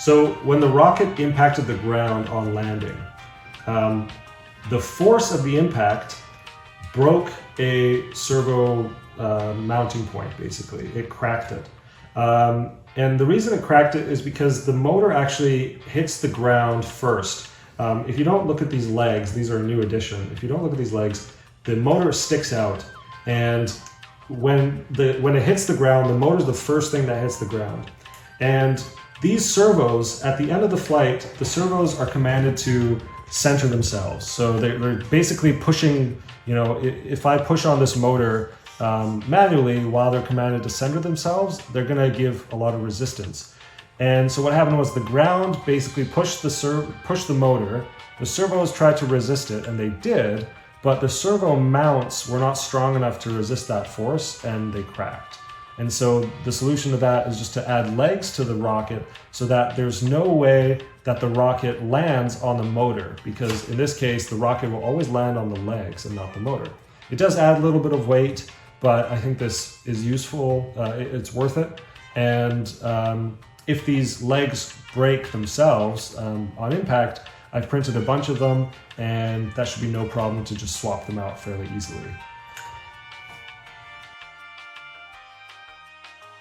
So when the rocket impacted the ground on landing, the force of the impact broke a servo mounting point, basically. It cracked it. And the reason it cracked it is because the motor actually hits the ground first. If you don't look at these legs, these are a new addition. If you don't look at these legs, the motor sticks out. And when it hits the ground, the motor is the first thing that hits the ground. And these servos, at the end of the flight, the servos are commanded to center themselves. So they're basically pushing, if I push on this motor manually while they're commanded to center themselves, they're gonna give a lot of resistance. And so what happened was the ground basically pushed the motor. The servos tried to resist it, and they did, but the servo mounts were not strong enough to resist that force, and they cracked. And so the solution to that is just to add legs to the rocket so that there's no way that the rocket lands on the motor, because in this case, the rocket will always land on the legs and not the motor. It does add a little bit of weight, but I think this is useful. It's worth it. And if these legs break themselves on impact, I've printed a bunch of them, and that should be no problem to just swap them out fairly easily.